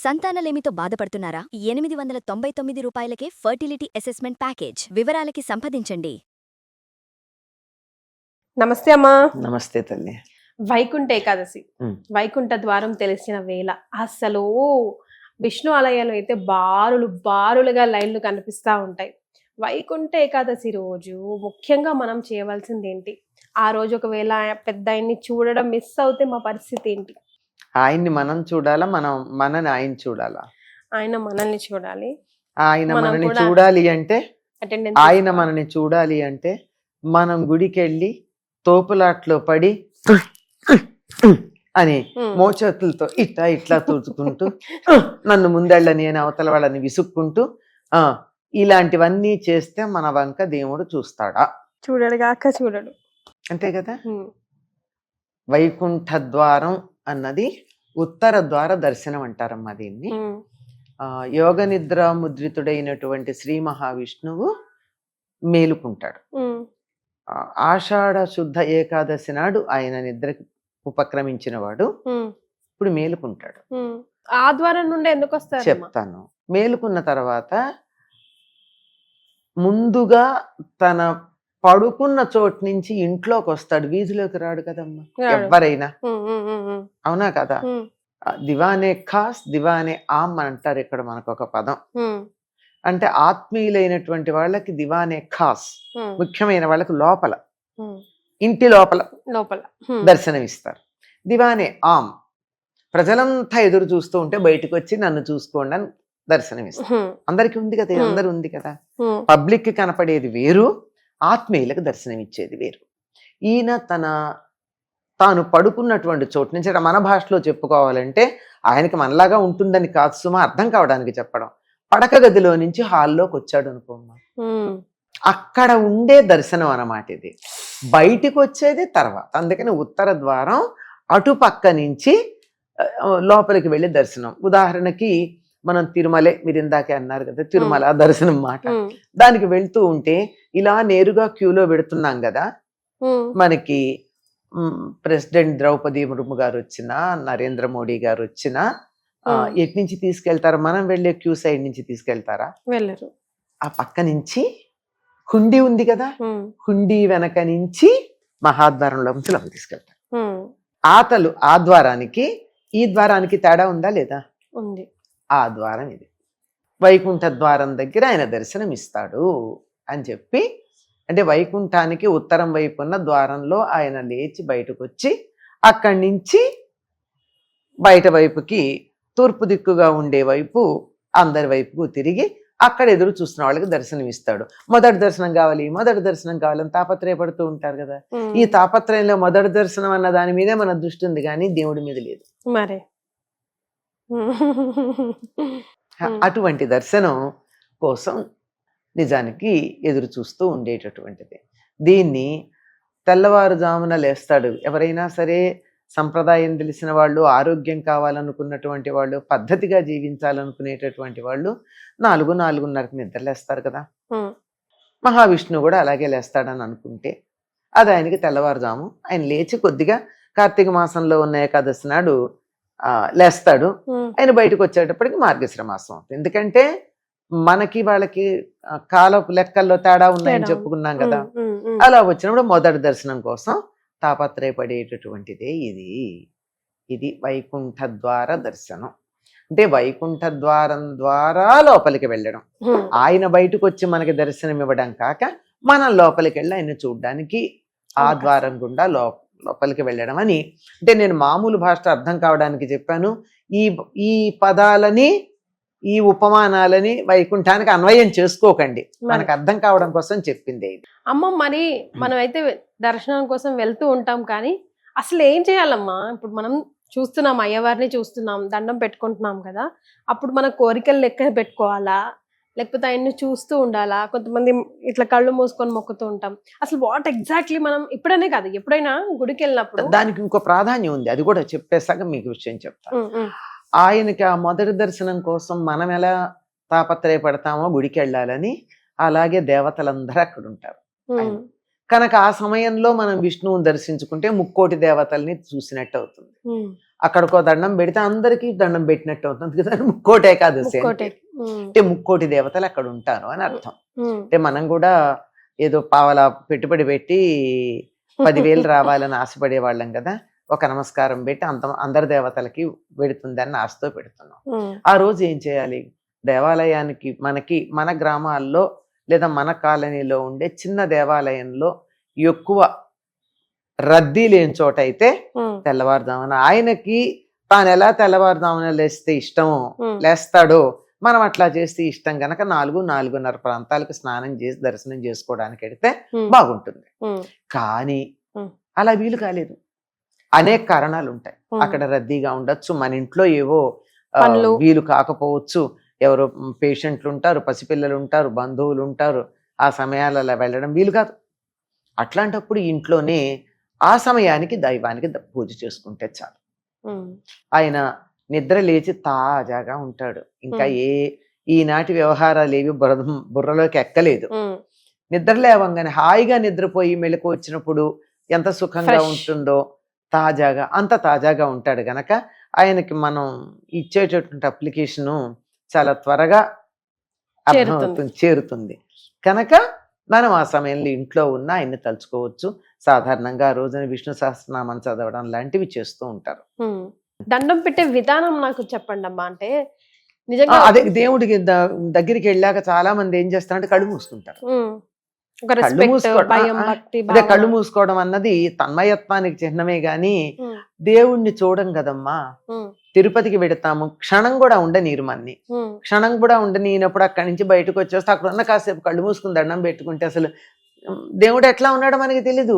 సంతానలేమితో బాధపడుతున్నారా? 899 రూపాయలకే fertility assessment package. వివరాలకి సంప్రదించండి. నమస్తే అమ్మా. నమస్తే తల్లి. వైకుంఠ ఏకాదశి, వైకుంఠ ద్వారం తెలిసిన వేళ అసలు విష్ణు ఆలయాలు అయితే బారులుగా లైన్లు కనిపిస్తూ ఉంటాయి. వైకుంఠ ఏకాదశి రోజు ముఖ్యంగా మనం చేయవలసింది ఏంటి? ఆ రోజు ఒకవేళ పెద్ద ఆయన్ని చూడడం మిస్ అవుతే మా పరిస్థితి ఏంటి? ఆయన్ని మనం చూడాలా, మనని ఆయన చూడాలా? ఆయన మనల్ని చూడాలి. ఆయన మనని చూడాలి అంటే ఆయన మనని చూడాలి అంటే మనం గుడికి వెళ్ళి తోపులాట్లో పడి అని మోచేతులతో ఇట్లా తూచుకుంటూ నన్ను ముందళ్ళని అని అవతల వాళ్ళని విసుక్కుంటూ ఇలాంటివన్నీ చేస్తే మన వంక దేవుడు చూస్తాడా? చూడడు. అంతే కదా. వైకుంఠ ద్వారం అన్నది ఉత్తర ద్వార దర్శనం అంటారమ్మా దీన్ని. యోగ నిద్ర ముద్రితుడైనటువంటి శ్రీ మహావిష్ణువు మేలుకుంటాడు. ఆషాఢ శుద్ధ ఏకాదశి నాడు ఆయన నిద్రకి ఉపక్రమించిన వాడు ఇప్పుడు మేలుకుంటాడు. ఆ ద్వారం నుండి ఎందుకు వస్తారు చెప్తాను. మేలుకున్న తర్వాత ముందుగా తన పడుకున్న చోటు నుంచి ఇంట్లోకి వస్తాడు, వీధిలోకి రాడు కదమ్మా ఎవరైనా, అవునా కదా. దివానే ఖాస్ దివానే ఆమ్ అంటారు ఇక్కడ మనకు ఒక పదం. అంటే ఆత్మీయులైనటువంటి వాళ్ళకి దివానే ఖాస్, ముఖ్యమైన వాళ్ళకి లోపల ఇంటి లోపల దర్శనమిస్తారు. దివానే ఆమ్ ప్రజలంతా ఎదురు చూస్తూ ఉంటే బయటకు వచ్చి నన్ను చూసుకోండి అని దర్శనమిస్తారు. అందరికి ఉంది కదా, అందరు ఉంది కదా. పబ్లిక్ కి కనపడేది వేరు, ఆత్మీయులకు దర్శనమిచ్చేది వేరు. ఈయన తాను పడుకున్నటువంటి చోటు నుంచి, మన భాషలో చెప్పుకోవాలంటే ఆయనకి మనలాగా ఉంటుందని కాదు సుమా, అర్థం కావడానికి చెప్పడం, పడక గదిలో నుంచి హాల్లోకి వచ్చాడు అనుకోమ్మా, అక్కడ ఉండే దర్శనం అన్నమాట ఇది. బయటికి వచ్చేది తర్వాత. అందుకని ఉత్తర ద్వారం అటుపక్క నుంచి లోపలికి వెళ్ళే దర్శనం. ఉదాహరణకి మనం తిరుమలే, మీరు ఇందాకే అన్నారు కదా, తిరుమల దర్శనం మాట. దానికి వెళ్తూ ఉంటే ఇలా నేరుగా క్యూలో పెడుతున్నాం కదా. మనకి ప్రెసిడెంట్ ద్రౌపది ముర్ము గారు వచ్చినా, నరేంద్ర మోడీ గారు వచ్చినా ఎటు నుంచి తీసుకెళ్తారా? మనం వెళ్ళే క్యూ సైడ్ నుంచి తీసుకెళ్తారా? వెళ్ళరు. ఆ పక్క నుంచి హుండీ ఉంది కదా, హుండీ వెనక నుంచి మహాద్వారంలో నుంచి లోపలికి తీసుకెళ్తారు. ఆ ద్వారానికి ఈ ద్వారానికి తేడా ఉందా లేదా? ఉంది. ఆ ద్వారం ఇది. వైకుంఠ ద్వారం దగ్గర ఆయన దర్శనం ఇస్తాడు అని చెప్పి, అంటే వైకుంఠానికి ఉత్తరం వైపు ఉన్న ద్వారంలో ఆయన లేచి బయటకు వచ్చి అక్కడి నుంచి బయట వైపుకి తూర్పు దిక్కుగా ఉండే వైపు అందరి వైపుకు తిరిగి అక్కడ ఎదురు చూస్తున్న వాళ్ళకి దర్శనం ఇస్తాడు. మొదటి దర్శనం కావాలని తాపత్రయపడుతూ ఉంటారు కదా. ఈ తాపత్రయంలో మొదటి దర్శనం అన్న దాని మీదే మన దృష్టి ఉంది, కానీ దేవుడి మీద లేదు. మరి అటువంటి దర్శనం కోసం నిజానికి ఎదురు చూస్తూ ఉండేటటువంటిది. దీన్ని తెల్లవారుజామున లేస్తాడు. ఎవరైనా సరే సంప్రదాయం తెలిసిన వాళ్ళు, ఆరోగ్యం కావాలనుకున్నటువంటి వాళ్ళు, పద్ధతిగా జీవించాలనుకునేటటువంటి వాళ్ళు 4-4:30కి నిద్రలేస్తారు కదా. మహావిష్ణువు కూడా అలాగే లేస్తాడని అనుకుంటే అది ఆయనకి తెల్లవారుజాము. ఆయన లేచి కొద్దిగా కార్తీక మాసంలో ఉన్న ఏకాదశి నాడు లేస్తాడు. ఆయన బయటకు వచ్చేటప్పటికి మార్గశిర మాసం అవుతుంది. ఎందుకంటే మనకి వాళ్ళకి కాలపు లెక్కల్లో తేడా ఉన్నాయని చెప్పుకున్నాం కదా. అలా వచ్చినప్పుడు మొదటి దర్శనం కోసం తాపత్రయపడేటటువంటిదే ఇది వైకుంఠ ద్వార దర్శనం. అంటే వైకుంఠ ద్వారం ద్వారా లోపలికి వెళ్ళడం, ఆయన బయటకు వచ్చి మనకి దర్శనం ఇవ్వడం కాక మనం లోపలికి వెళ్ళి ఆయన చూడడానికి ఆ ద్వారం గుండా లోపలికి వెళ్ళడం అని. అంటే నేను మామూలు భాష అర్థం కావడానికి చెప్పాను. ఈ పదాలని, ఈ ఉపమానాలని వైకుంఠానికి అన్వయం చేసుకోకండి, మనకు అర్థం కావడం కోసం చెప్పింది ఇది. అమ్మ, మరి మనం అయితే దర్శనం కోసం వెళ్తూ ఉంటాం, కానీ అసలు ఏం చేయాలమ్మా? ఇప్పుడు మనం చూస్తున్నాం, అయ్యవారిని చూస్తున్నాం, దండం పెట్టుకుంటున్నాం కదా. అప్పుడు మన కోరికలు లెక్క పెట్టుకోవాలా, లేకపోతే ఆయన్ని చూస్తూ ఉండాలా? కొంతమంది ఇట్లా కళ్ళు మూసుకొని మొక్కుతూ ఉంటాం. అసలు వాట్ ఎగ్జాక్ట్లీ మనం ఇప్పుడనే కాదు, ఎప్పుడైనా గుడికి వెళ్ళినప్పుడు దానికి ఇంకో ప్రాధాన్యం ఉంది, అది కూడా చెప్పేసాక మీకు విషయం చెప్తాను. ఆయనకి ఆ మొదటి దర్శనం కోసం మనం ఎలా తాపత్రయపడతామో గుడికి వెళ్ళాలని, అలాగే దేవతలందరూ అక్కడ ఉంటారు. కనుక ఆ సమయంలో మనం విష్ణువుని దర్శించుకుంటే ముక్కోటి దేవతల్ని చూసినట్టు అవుతుంది. అక్కడికో దండం పెడితే అందరికీ దండం పెట్టినట్టు అవుతుంది కదా, ముక్కోటి ఏకాదశి ముక్కోటి. అంటే ముక్కోటి దేవతలు అక్కడ ఉంటారు అని అర్థం. అంటే మనం కూడా ఏదో పావలా పెట్టుబడి పెట్టి 10,000 రావాలని ఆశపడే వాళ్ళం కదా, ఒక నమస్కారం పెట్టి అందరి దేవతలకి పెడుతుందని ఆశతో పెడుతున్నాం. ఆ రోజు ఏం చేయాలి, దేవాలయానికి మన గ్రామాల్లో లేదా మన కాలనీలో ఉండే చిన్న దేవాలయంలో ఎక్కువ రద్దీ లేని చోట అయితే తెల్లవారుదామన ఆయనకి తాను ఎలా తెల్లవారుదామన లేస్తే ఇష్టమో లేస్తాడో మనం అట్లా చేస్తే ఇష్టం గనక 4-4:30 ప్రాంతాలకు స్నానం చేసి దర్శనం చేసుకోవడానికి వెడితే బాగుంటుంది. కానీ అలా వీలు కాలేదు, అనేక కారణాలు ఉంటాయి. అక్కడ రద్దీగా ఉండొచ్చు, మన ఇంట్లో ఏవో వీలు కాకపోవచ్చు, ఎవరో పేషెంట్లు ఉంటారు, పసిపిల్లలు ఉంటారు, బంధువులు ఉంటారు, ఆ సమయాలలో వెళ్ళడం వీలు కాదు. అట్లాంటప్పుడు ఇంట్లోనే ఆ సమయానికి దైవానికి పూజ చేసుకుంటే చాలు. ఆయన నిద్ర లేచి తాజాగా ఉంటాడు. ఇంకా ఈనాటి వ్యవహారాలు ఏవి బుర్రలోకి ఎక్కలేదు. నిద్ర లేవంగానే హాయిగా నిద్రపోయి మెలకు వచ్చినప్పుడు ఎంత సుఖంగా ఉంటుందో, తాజాగా అంత తాజాగా ఉంటాడు గనక ఆయనకి మనం ఇచ్చేటటువంటి అప్లికేషను చాలా త్వరగా చేరుతుంది. కనుక మనం ఆ సమయంలో ఇంట్లో ఉన్న ఆయన్ని తలుచుకోవచ్చు. సాధారణంగా ఆ రోజున విష్ణు సహస్రనామం చదవడం లాంటివి చేస్తూ ఉంటారు. దండం పెట్టే విధానం నాకు చెప్పండి అమ్మా. అంటే నిజంగా అదే దేవుడికి దగ్గరికి వెళ్ళాక చాలా మంది ఏం చేస్తారంటే కళ్ళు మూసుకుంటారు. కళ్ళు మూసుకోవడం అన్నది తన్మయత్వానికి చిహ్నమే గాని దేవుణ్ణి చూడం కదమ్మా. తిరుపతికి వెడతాము, క్షణం కూడా ఉండనీరు మన్ని, క్షణం కూడా ఉండనీనప్పుడు అక్కడి నుంచి బయటకు వచ్చేస్తే అక్కడ ఉన్న కాసేపు కళ్ళు మూసుకుని దండం పెట్టుకుంటే అసలు దేవుడు ఎట్లా ఉన్నాడో మనకి తెలీదు.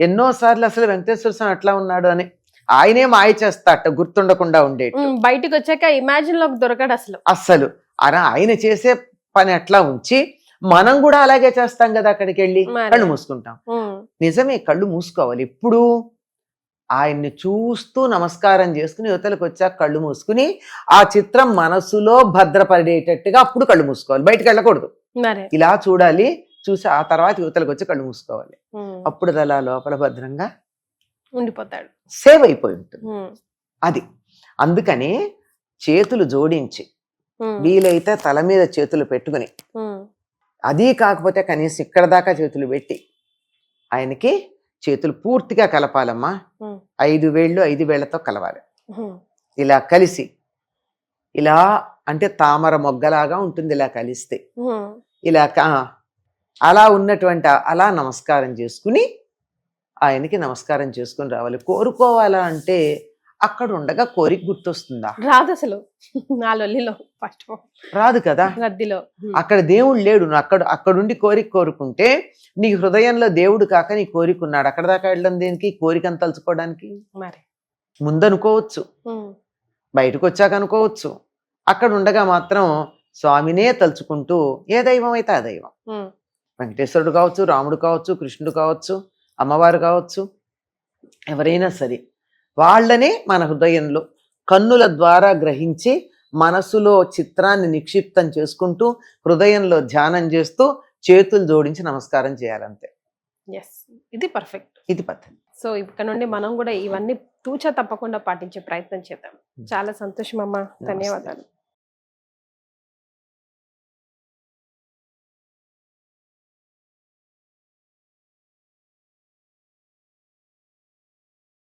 ఎన్నో సార్లు అసలు వెంకటేశ్వర స్వామి ఎట్లా ఉన్నాడు అని ఆయనే మాయ చేస్తాట గుర్తుండకుండా ఉండేట్టు. బయటకు వచ్చాక ఇమాజిన్ లోకి దొరకడు అసలు అలా ఆయన చేసే పని అట్లా ఉంచి మనం కూడా అలాగే చేస్తాం కదా, అక్కడికి వెళ్ళి కళ్ళు మూసుకుంటాం. నిజమే, కళ్ళు మూసుకోవాలి. ఎప్పుడు ఆయన్ని చూస్తూ నమస్కారం చేసుకుని యువతలకు వచ్చాక కళ్ళు మూసుకుని ఆ చిత్రం మనసులో భద్రపడేటట్టుగా అప్పుడు కళ్ళు మూసుకోవాలి, బయటకు వెళ్ళకూడదు. ఇలా చూడాలి, చూసి ఆ తర్వాత యువతలకు వచ్చి కళ్ళు మూసుకోవాలి. అప్పుడు అలా లోపల భద్రంగా ఉండిపోతాడు, సేవ్ అయిపోయి ఉంటుంది. అది అందుకని చేతులు జోడించి వీలైతే తల మీద చేతులు పెట్టుకుని, అది కాకపోతే కనీసం ఇక్కడ దాకా చేతులు పెట్టి ఆయనకి చేతులు పూర్తిగా కలపాలమ్మా. 5 వేళ్ళు 5 వేళ్లతో కలవాలి. ఇలా కలిసి ఇలా అంటే తామర మొగ్గలాగా ఉంటుంది. ఇలా కలిస్తే ఇలా అలా ఉన్నటువంటి అలా నమస్కారం చేసుకుని ఆయనకి నమస్కారం చేసుకుని రావాలి. కోరుకోవాలా అంటే అక్కడ ఉండగా కోరిక గుర్తొస్తుందా? రాదు అసలు, రాదు కదా. అక్కడ దేవుడు లేడు. అక్కడుండి కోరిక కోరుకుంటే నీ హృదయంలో దేవుడు కాక నీ కోరిక ఉన్నాడు. అక్కడ దాకా వెళ్ళడం దేనికి? కోరికను తలుచుకోవడానికి. ముందనుకోవచ్చు, బయటకు వచ్చాక అనుకోవచ్చు. అక్కడ ఉండగా మాత్రం స్వామినే తలుచుకుంటూ ఏ దైవం అయితే ఆ దైవం, వెంకటేశ్వరుడు కావచ్చు, రాముడు కావచ్చు, కృష్ణుడు కావచ్చు, అమ్మవారు కావచ్చు, ఎవరైనా సరే వాళ్ళనే మన హృదయంలో కన్నుల ద్వారా గ్రహించి మనసులో చిత్రాన్ని నిక్షిప్తం చేసుకుంటూ హృదయంలో ధ్యానం చేస్తూ చేతులు జోడించి నమస్కారం చేయాలంతే. ఇది పర్ఫెక్ట్, ఇది పద్ధతి. సో ఇక్కడ నుండి మనం కూడా ఇవన్నీ తూచా తప్పకుండా పాటించే ప్రయత్నం చేద్దాం. చాలా సంతోషం అమ్మా, ధన్యవాదాలు.